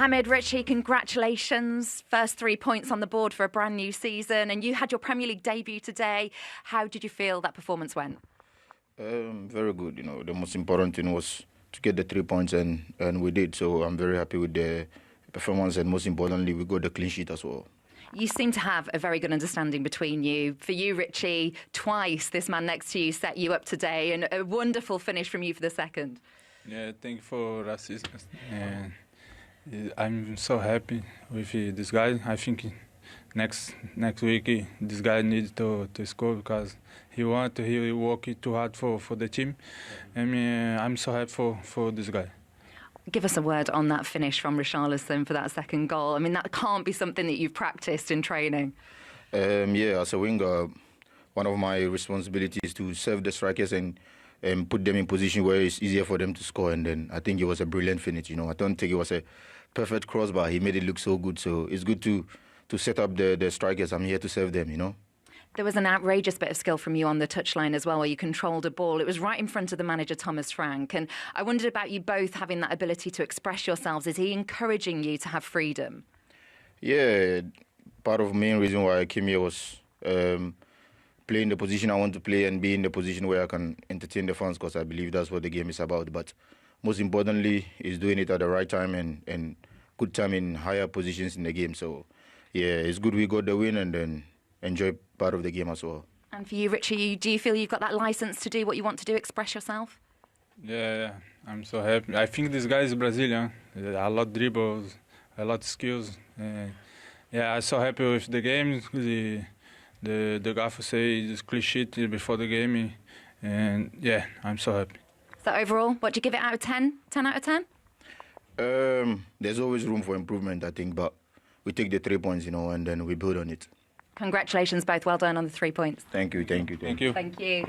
Mohamed, Richie, congratulations. First 3 points on the board for a brand new season. And you had your Premier League debut today. How did you feel that performance went? Very good. You know, the most important thing was to get the 3 points, and we did. So I'm very happy with the performance, and most importantly, we got the clean sheet as well. You seem to have a very good understanding between you. For you, Richie, twice this man next to you set you up today, and a wonderful finish from you for the second. Yeah, thank you for assist. I'm so happy with this guy. I think next week this guy needs to score because he worked too hard for the team. I'm so happy for this guy. Give us a word on that finish from Richarlison for that second goal. I mean, that can't be something that you've practiced in training. Yeah, as a winger, one of my responsibilities is to serve the strikers and put them in position where it's easier for them to score. And then I think it was a brilliant finish. You know, I don't think it was a perfect crossbar. He made it look so good. So it's good to set up the strikers. I'm here to serve them, you know. There was an outrageous bit of skill from you on the touchline as well, where you controlled a ball. It was right in front of the manager, Thomas Frank. And I wondered about you both having that ability to express yourselves. Is he encouraging you to have freedom? Yeah, part of the main reason why I came here was playing the position I want to play and be in the position where I can entertain the fans, because I believe that's what the game is about. But most importantly, is doing it at the right time and good time in higher positions in the game. So, yeah, it's good we got the win and then enjoy part of the game as well. And for you, Richie, do you feel you've got that licence to do what you want to do, express yourself? Yeah, I'm so happy. I think this guy is Brazilian. A lot of dribbles, a lot of skills. Yeah, I'm so happy with the game. The gaffer say it's clean sheet before the game. And yeah, I'm so happy. So overall, what do you give it out of 10? 10 out of 10? There's always room for improvement, I think, but we take the 3 points, you know, and then we build on it. Congratulations both. Well done on the 3 points. Thank you. Thank you.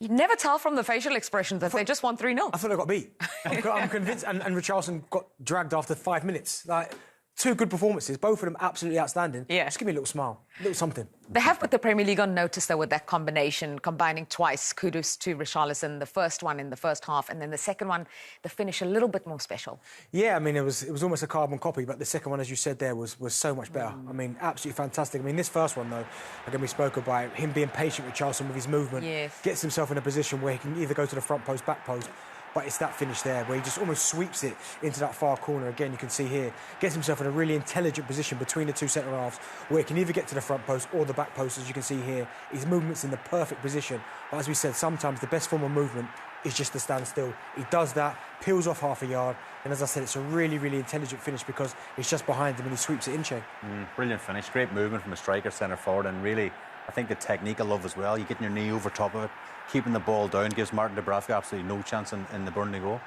You never tell from the facial expressions that they just won 3-0. I thought I got beat. I'm convinced. And Richarlison got dragged after 5 minutes. Like, two good performances, both of them absolutely outstanding. Yeah. Just give me a little smile, a little something. They have put the Premier League on notice, though, with that combination, combining twice, Kudus to Richarlison, the first one in the first half, and then the second one, the finish a little bit more special. Yeah, I mean, it was almost a carbon copy, but the second one, as you said there, was so much better. I mean, absolutely fantastic. I mean, this first one, though, again, we spoke about him being patient with Richarlison with his movement, gets himself in a position where he can either go to the front post, back post, but it's that finish there where he just almost sweeps it into that far corner. Again, you can see here, gets himself in a really intelligent position between the two centre-halves where he can either get to the front post or the back post, as you can see here. His movement's in the perfect position. But as we said, sometimes the best form of movement is just to stand still. He does that, peels off half a yard, and as I said, it's a really, really intelligent finish because it's just behind him and he sweeps it in, Shay. Brilliant finish, great movement from a striker, centre-forward, and really, I think the technique I love as well. You getting your knee over top of it, keeping the ball down, gives Martin Dubravka absolutely no chance in the Burnley goal.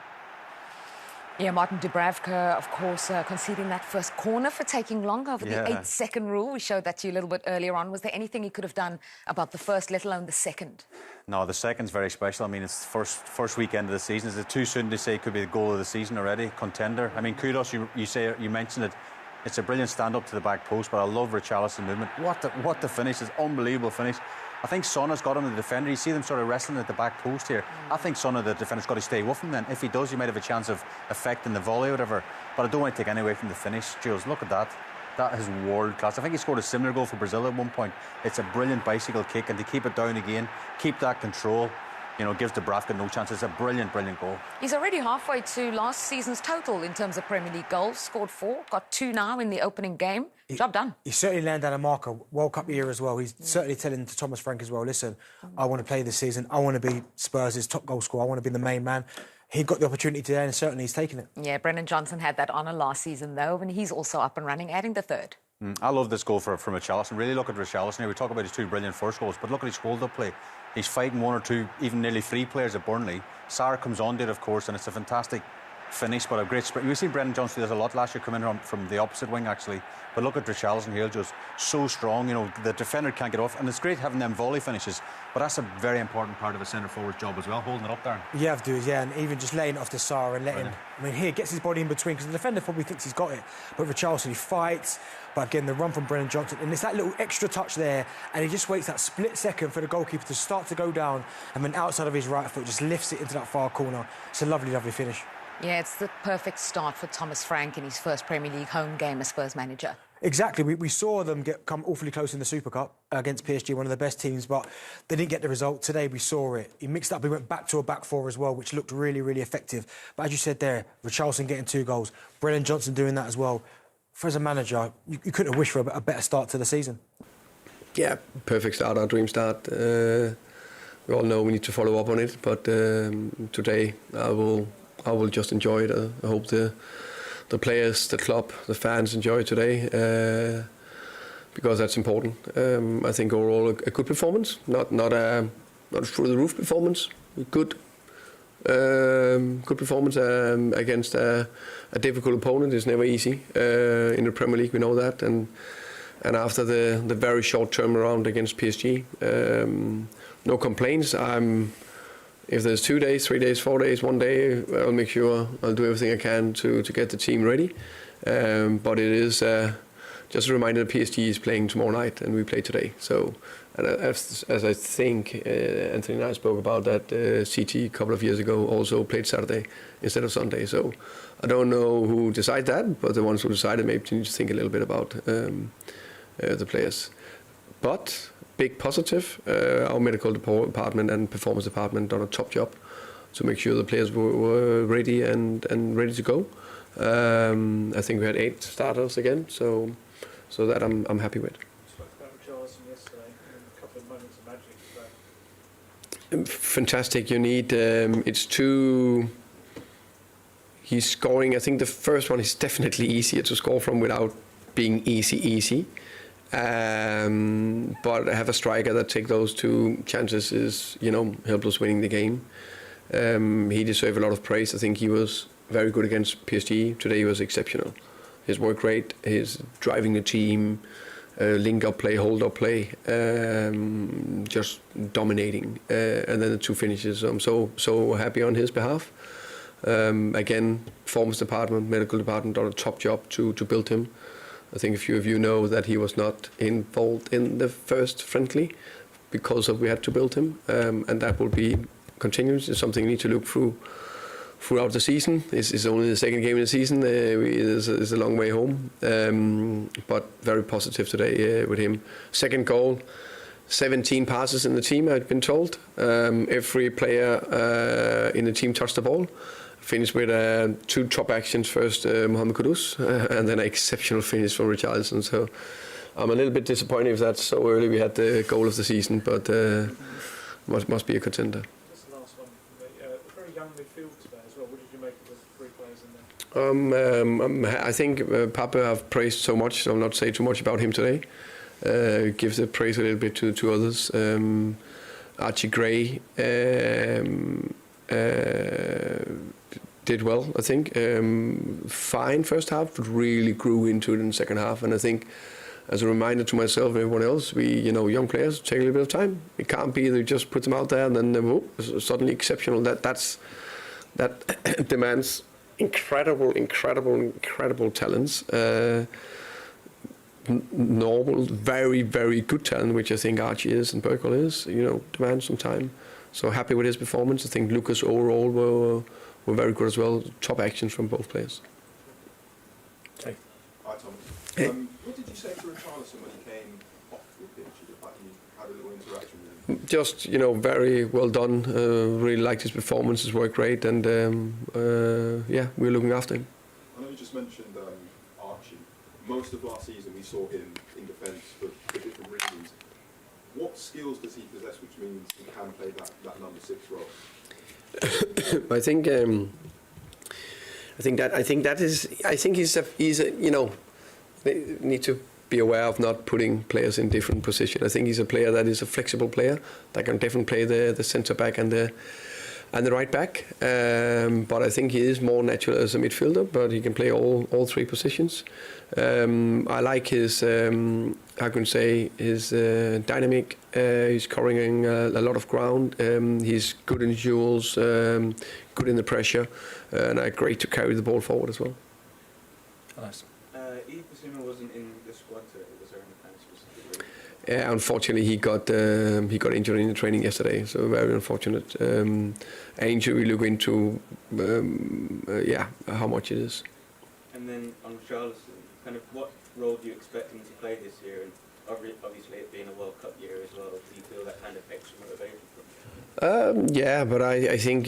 Yeah, Martin Dubravka, of course, conceding that first corner for taking long over the 8-second rule. We showed that to you a little bit earlier on. Was there anything he could have done about the first, let alone the second? No, the second's very special. I mean, it's first weekend of the season. Is it too soon to say it could be the goal of the season already? Contender. I mean, Kudus, you mentioned it. It's a brilliant stand-up to the back post, but I love Richarlison movement. What the finish is, unbelievable finish. I think Son has got him, the defender. You see them sort of wrestling at the back post here. I think Son, the defender's got to stay with him then. If he does, he might have a chance of affecting the volley or whatever. But I don't want to take any away from the finish. Jules, look at that. That is world class. I think he scored a similar goal for Brazil at one point. It's a brilliant bicycle kick, and to keep it down again, keep that control, you know, gives Dubravka no chance. It's a brilliant goal. He's already halfway to last season's total in terms of Premier League goals. Scored 4, got 2 now in the opening game. Job done. He certainly landed on a marker. World Cup year as well. He's certainly telling to Thomas Frank as well, listen, I want to play this season. I want to be Spurs' top goal scorer. I want to be the main man. He got the opportunity today and certainly he's taken it. Yeah, Brennan Johnson had that honour last season, though, and he's also up and running, adding the third. I love this goal from Richarlison. Really look at Richarlison here. We talk about his 2 brilliant first goals, but look at his hold-up play. He's fighting 1 or 2, even nearly 3 players at Burnley. Sarr comes on to it, of course, and it's a fantastic finish, but a great sprint. We've seen Brennan Johnson do this a lot last year, coming from the opposite wing, actually. But look at Richarlison here, just so strong. You know, the defender can't get off, and it's great having them volley finishes, but that's a very important part of a centre-forward's job as well, holding it up there. You have to, yeah, and even just laying it off to Sarr and letting... I mean, here, gets his body in between, because the defender probably thinks he's got it, but Richarlison, he fights. But again, the run from Brennan Johnson, and it's that little extra touch there, and he just waits that split second for the goalkeeper to start to go down, and then outside of his right foot just lifts it into that far corner. It's a lovely, lovely finish. Yeah, it's the perfect start for Thomas Frank in his first Premier League home game as Spurs manager. Exactly. We saw them come awfully close in the Super Cup against PSG, one of the best teams, but they didn't get the result. Today we saw it. He mixed up. He went back to a back four as well, which looked really, really effective. But as you said there, Richarlison getting 2 goals, Brennan Johnson doing that as well. For as a manager, you couldn't have wished for a better start to the season. Yeah, perfect start, our dream start. We all know we need to follow up on it, but today I will just enjoy it. I hope the players, the club, the fans enjoy it today, because that's important. I think overall a good performance, not a through the roof performance, good performance against a difficult opponent. Is never easy in the Premier League. We know that, and after the very short turnaround against PSG, no complaints. If there's 2 days, 3 days, 4 days, 1 day, I'll make sure I'll do everything I can to get the team ready. But it is just a reminder that PSG is playing tomorrow night and we play today. So, and as I think Anthony and I spoke about that, CT a couple of years ago also played Saturday instead of Sunday. So I don't know who decided that, but the ones who decided maybe need to think a little bit about the players. But big positive, our medical department and performance department done a top job to make sure the players were ready and ready to go. I think we had 8 starters again, so that I'm happy with. Spoke about Richarlison yesterday and a couple of moments of magic today. Fantastic. You need he's scoring. I think the first one is definitely easier to score from without being easy. But have a striker that take those 2 chances is, help us winning the game. He deserved a lot of praise. I think he was very good against PSG. Today he was exceptional. His work rate, his driving the team, link up play, hold up play, just dominating. And then the 2 finishes. I'm so happy on his behalf. Again, performance department, medical department done a top job to build him. I think a few of you know that he was not involved in the first friendly because we had to build him, and that will be continuous. It's something we need to look throughout the season. It's only the second game in the season. It's a long way home, but very positive today with him. Second goal, 17 passes in the team, I've been told. Every player in the team touched the ball. Finished with 2 top actions. First, Mohamed Kudus, and then an exceptional finish from Richarlison. So I'm a little bit disappointed if that's so early. We had the goal of the season, but must be a contender. That's the last one. A very young midfield today as well. What did you make of the 3 players in there? I think Papa have praised so much, so I'll not say too much about him today. Give the praise a little bit to others. Archie Gray did well, I think. Fine first half, but really grew into it in the second half. And I think, as a reminder to myself and everyone else, young players take a little bit of time. It can't be that you just put them out there and then suddenly exceptional. That demands incredible talents. Normal, very, very good talent, which I think Archie is and Berkel is. Demands some time. So happy with his performance. I think Lucas overall were very good as well. Top actions from both players. Hi, Thomas. Hey. What did you say to Richarlison when he came off the pitch? You had a little interaction with him? Just, very well done. Really liked his performance, his work rate, and we're looking after him. I know you just mentioned Archie. Most of last season we saw him in defence for different reasons. What skills does he possess, which means he can play that number 6 role? I think he's a they need to be aware of not putting players in different positions. I think he's a player that is a flexible player that can definitely play the centre back and the right back. But I think he is more natural as a midfielder, but he can play all 3 positions. I like his his dynamic. He's covering a lot of ground. He's good in duels, good in the pressure, and great to carry the ball forward as well. Nice. Yves Bissouma wasn't in the squad today. Was there any plans specifically? unfortunately, he got injured in the training yesterday, so very unfortunate. An injury we look into, how much it is. And then on Richarlison, kind of what role do you expect him to play this year? And obviously, it being a World Cup year as well, do you feel that kind of extra motivation from him? Yeah, but I think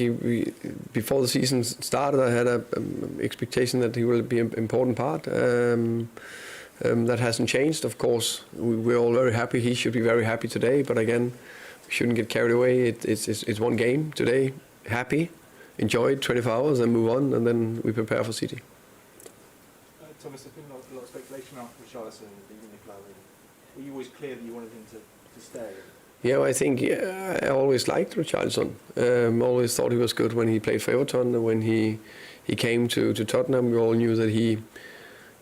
before the season started, I had an expectation that he will be an important part. That hasn't changed. Of course, we're all very happy. He should be very happy today. But again, we shouldn't get carried away. It's one game today. Happy, enjoy it, 24 hours, and move on, and then we prepare for City. Thomas, there's been a lot of speculation after Richarlison leaving the club. Were you always clear that you wanted him to stay? Yeah, I think I always liked Richarlison. Always thought he was good when he played for Everton. When he came to Tottenham, we all knew that he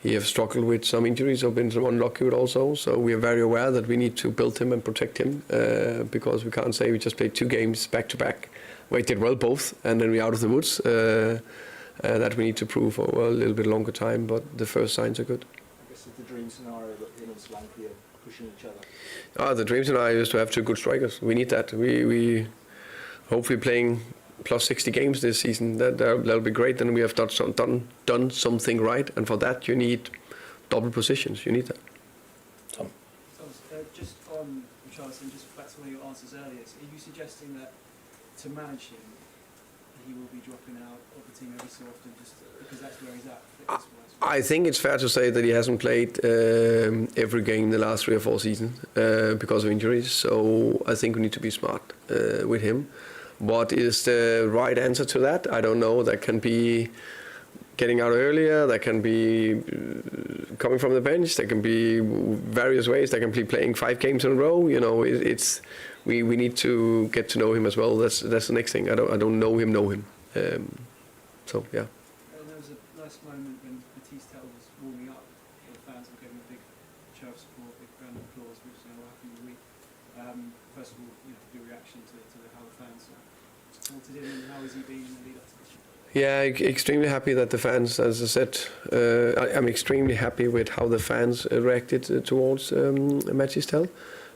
have struggled with some injuries or been unlucky with also. So we are very aware that we need to build him and protect him because we can't say we just played 2 games back to back where he did well both and then we're out of the woods. That we need to prove over a little bit longer time, but the first signs are good. I guess it's the dream scenario that him and Solanke are pushing each other. The dream scenario is to have 2 good strikers. We need that. We hopefully playing plus 60 games this season. That'll be great. Then we have done something right, and for that you need double positions. You need that. Tom, just on Richarlison, just back to one of your answers earlier. Are you suggesting that to manage him, he will be dropping out of the team every so often, just because that's where he's at? I think it's fair to say that he hasn't played every game in the last 3 or 4 seasons because of injuries. So I think we need to be smart with him. What is the right answer to that? I don't know. That can be getting out earlier. That can be coming from the bench. There can be various ways. They can be playing 5 games in a row. You know, we need to get to know him as well. That's the next thing. I don't know him. So yeah. There was a nice moment when Batista was warming up. The fans were giving a big show of support, big round of applause, which will happen in the week. First of all, your reaction to how the fans supported him, and how has he been in the lead up to this? Yeah, extremely happy that the fans, as I said, I'm extremely happy with how the fans reacted towards Match Pundit.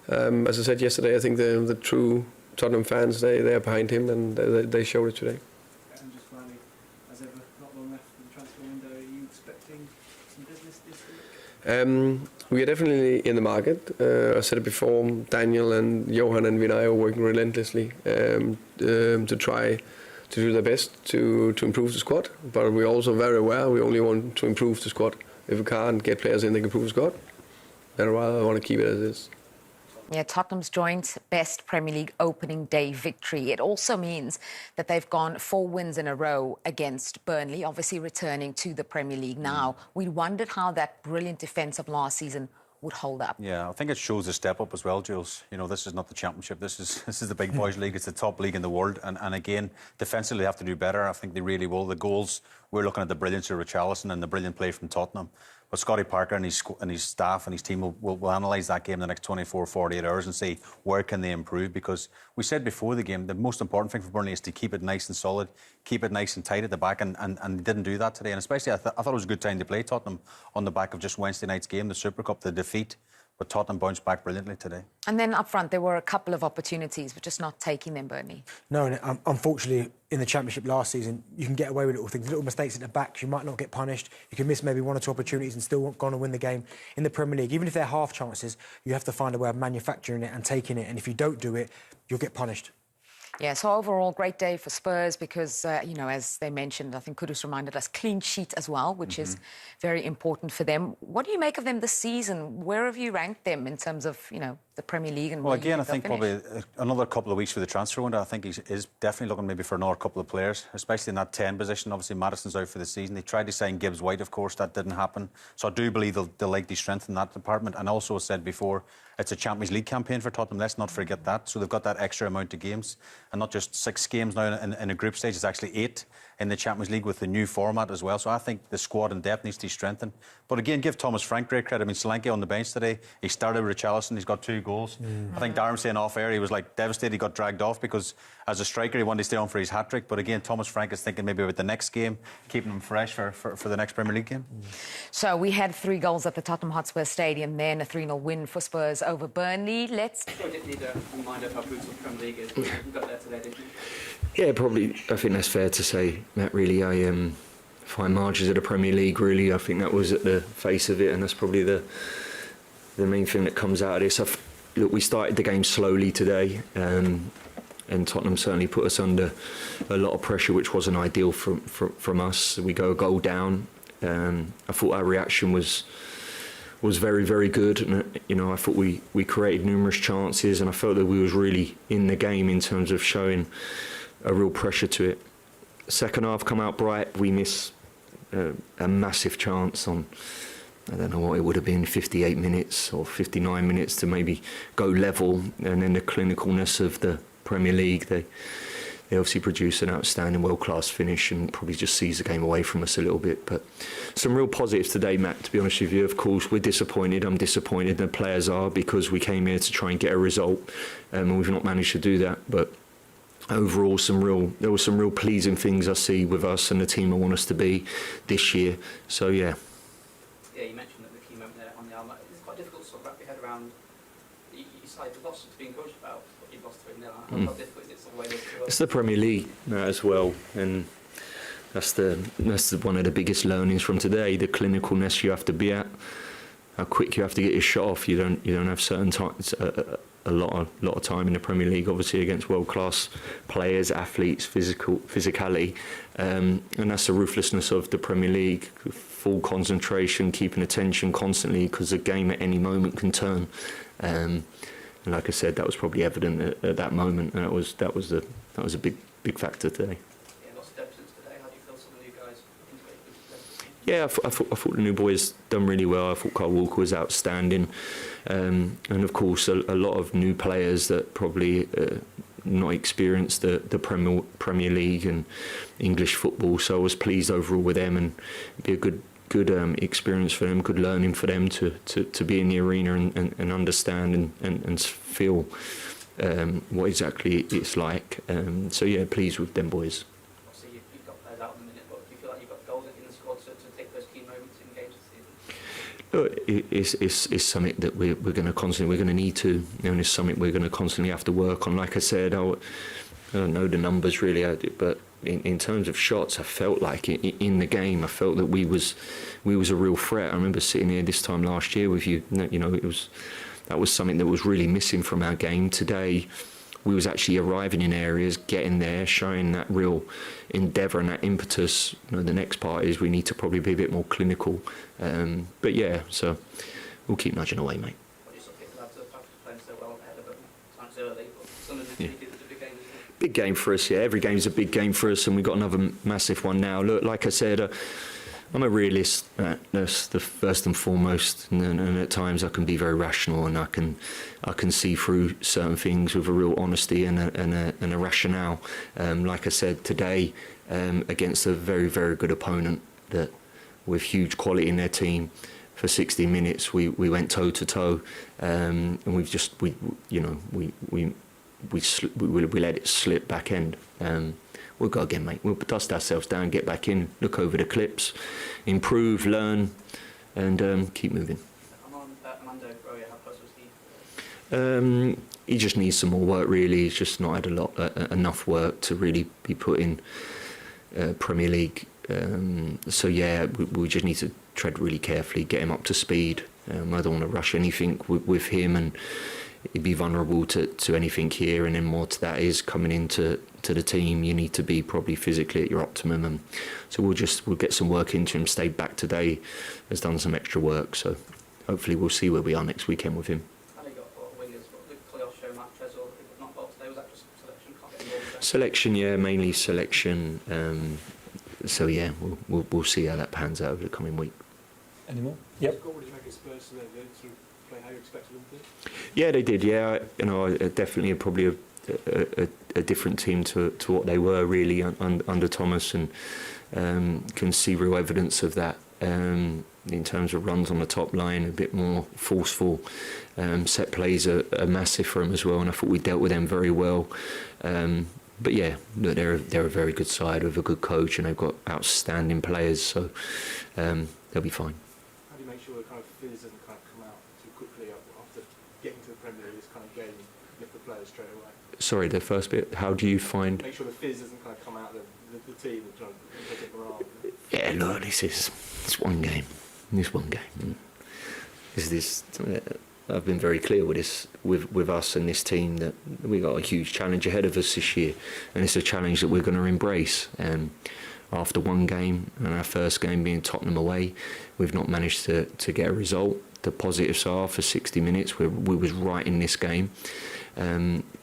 As I said yesterday, I think the true Tottenham fans, they are behind him, and they showed it today. And just finally, as ever, not long left for the transfer window, are you expecting some business this week? We are definitely in the market. I said it before, Daniel and Johan and Vinay are working relentlessly to try to do their best to improve the squad. But we're also very aware we only want to improve the squad. If we can't get players in that can improve the squad, then I want to keep it as is. Yeah, Tottenham's joint best Premier League opening day victory. It also means that they've gone 4 wins in a row against Burnley, obviously returning to the Premier League now. We wondered how that brilliant defence of last season would hold up. Yeah, I think it shows a step up as well, Jules. You know, this is not the Championship. This is the big boys' league. It's the top league in the world. And again, defensively, they have to do better. I think they really will. The goals, we're looking at the brilliance of Richarlison and the brilliant play from Tottenham. But Scotty Parker and his staff and his team will analyse that game in the next 24, 48 hours and see where can they improve. Because we said before the game, the most important thing for Burnley is to keep it nice and solid, keep it nice and tight at the back, and they didn't do that today. And especially, I thought it was a good time to play Tottenham on the back of just Wednesday night's game, the Super Cup, the defeat. But Tottenham bounced back brilliantly today. And then up front, there were a couple of opportunities, but just not taking them, Burnley. No, and unfortunately, in the Championship last season, you can get away with little things, little mistakes at the back. You might not get punished. You can miss maybe 1 or 2 opportunities and still go on and win the game. In the Premier League, even if they're half chances, you have to find a way of manufacturing it and taking it. And if you don't do it, you'll get punished. Yeah, so overall, great day for Spurs because, as they mentioned, I think Kudus reminded us, clean sheet as well, which is very important for them. What do you make of them this season? Where have you ranked them in terms of, the Premier League? And well, again, I think probably another couple of weeks for the transfer window. I think he is definitely looking maybe for another couple of players, especially in that 10 position. Obviously, Maddison's out for the season. They tried to sign Gibbs White, of course. That didn't happen. So I do believe they'll likely strengthen that department. And also, as said before, it's a Champions League campaign for Tottenham. Let's not forget that. So they've got that extra amount of games. And not just 6 games now in a group stage. It's actually 8. in the Champions League with the new format as well. So I think the squad in depth needs to strengthen. But again, give Thomas Frank great credit. I mean, Solanke on the bench today, he started with Richarlison, he's got 2 goals. I think Darren saying off air, he was like devastated he got dragged off because as a striker he wanted to stay on for his hat-trick. But again, Thomas Frank is thinking maybe about the next game, keeping him fresh for the next Premier League game. So we had 3 goals at the Tottenham Hotspur Stadium, then a 3-0 win for Spurs over Burnley. Let's... I didn't need a reminder of how brutal the Premier League is. You got there today, didn't you? Yeah, probably. I think that's fair to say, Matt. Really, fine margins of the Premier League. Really, I think that was at the face of it, and that's probably the main thing that comes out of this. Look, we started the game slowly today, and Tottenham certainly put us under a lot of pressure, which wasn't ideal from us. We go a goal down. I thought our reaction was very, very good, and I thought we created numerous chances, and I felt that we was really in the game in terms of showing a real pressure to it. Second half come out bright. We miss a massive chance on, I don't know what it would have been, 58 minutes or 59 minutes to maybe go level, and then the clinicalness of the Premier League, they obviously produce an outstanding world-class finish and probably just sees the game away from us a little bit. But some real positives today, Matt, to be honest with you. Of course, we're disappointed. I'm disappointed, the players are, because we came here to try and get a result, and we've not managed to do that. But overall, there were some real pleasing things I see with us and the team I want us to be this year. So, yeah. Yeah, you mentioned that the key moment there on the arm. It's quite difficult to sort of wrap your head around. You decided the loss to be encouraged about, but you've lost 3-0. How difficult is it to weigh those two up? It's the Premier League as well, and that's one of the biggest learnings from today. The clinicalness you have to be at, how quick you have to get your shot off. You don't have certain times. A lot of time in the Premier League, obviously against world-class players, athletes, physicality, and that's the ruthlessness of the Premier League. Full concentration, keeping attention constantly, because the game at any moment can turn. And like I said, that was probably evident at that moment, and that was a big factor today. Yeah, lots of deficits today. How do you feel some of you guys integrated? Yeah, I thought the new boys done really well. I thought Kyle Walker was outstanding, and of course a lot of new players that probably not experienced the Premier League and English football. So I was pleased overall with them, and it'd be a good experience for them, good learning for them to be in the arena and understand and feel what exactly it's like. So yeah, pleased with them boys. Obviously, you've got players out in a minute, but do you feel like you've got goals in the squad to take those key moments in games this season? Look, it's something that we're going to need to, and it's something we're going to constantly have to work on. Like I said, I don't know the numbers really, but in terms of shots, I felt like in the game, I felt that we was a real threat. I remember sitting here this time last year with you. That was something that was really missing from our game today. We was actually arriving in areas, getting there, showing that real endeavour and that impetus. The next part is we need to probably be a bit more clinical. But yeah, so we'll keep nudging away, mate. What do you sort of think the lads are playing so well ahead of it? Sounds early, but some of the is a big game. Big game for us, yeah. Every game's a big game for us, and we've got another massive one now. Look, like I said, I'm a realist. That's the first and foremost, and at times I can be very rational, and I can see through certain things with a real honesty and a rationale. Like I said today, against a very, very good opponent that with huge quality in their team. For 60 minutes, we went toe to toe, and we let it slip back end. We'll go again, mate. We'll dust ourselves down, get back in, look over the clips, improve, learn, and keep moving. Armando Broja, how close was he? He just needs some more work, really. He's just not had enough work to really be put in Premier League. So yeah, we just need to tread really carefully, get him up to speed. I don't want to rush anything with him, and he'd be vulnerable to anything here. And then more to that is coming into the team, you need to be probably physically at your optimum. And so we'll get some work into him. Stayed back today, has done some extra work. So hopefully we'll see where we are next weekend with him. I know you got a lot of wingers, but with Kudus, Show, Match Pundit, not well today. Was that just selection? Can't get involved. Selection, yeah, mainly selection. So yeah, we'll see how that pans out over the coming week. Any more? Yep. What did you make of Spurs today? Did they sort of play how you expected them to? Yeah, they did. Yeah, definitely probably a different team to what they were really under Thomas, and can see real evidence of that in terms of runs on the top line, a bit more forceful. Set plays are massive for them as well, and I thought we dealt with them very well. But yeah, look, they're a very good side with a good coach, and they've got outstanding players, so they'll be fine. How do you make sure the kind of fizz doesn't kind of come out too quickly after getting to the Premier League, this kind of game, lift the players straight away? Sorry, the first bit. How do you find? Make sure the fizz doesn't kind of come out the team and try to take it around. Yeah, look, it's one game. This one game. I've been very clear with this, with us and this team, that we got a huge challenge ahead of us this year, and it's a challenge that we're going to embrace. After one game, and our first game being Tottenham away, we've not managed to get a result. The positives are, for 60 minutes, we was right in this game.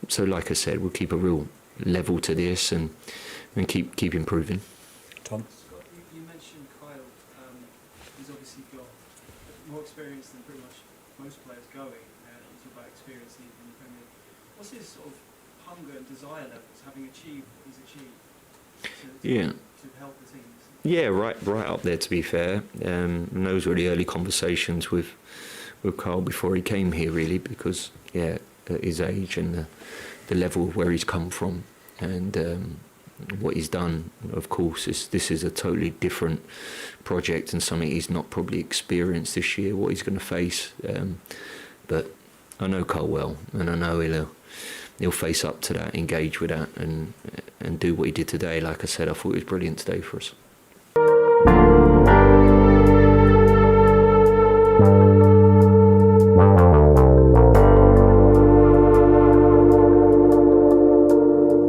So, like I said, we'll keep a real level to this and keep improving. Tom? Scott, you mentioned Kyle. He's obviously got more experience than pretty much most players going. You talk about experience in the Premier League. What's his sort of hunger and desire levels, having achieved what he's achieved, to help the teams? Yeah, right up there, to be fair. And those were the early conversations with Carl before he came here, really, because at his age and the level of where he's come from and what he's done, of course, this is a totally different project and something he's not probably experienced this year, what he's going to face. But I know Carl well, and I know he'll face up to that, engage with that, and do what he did today. Like I said, I thought it was brilliant today for us.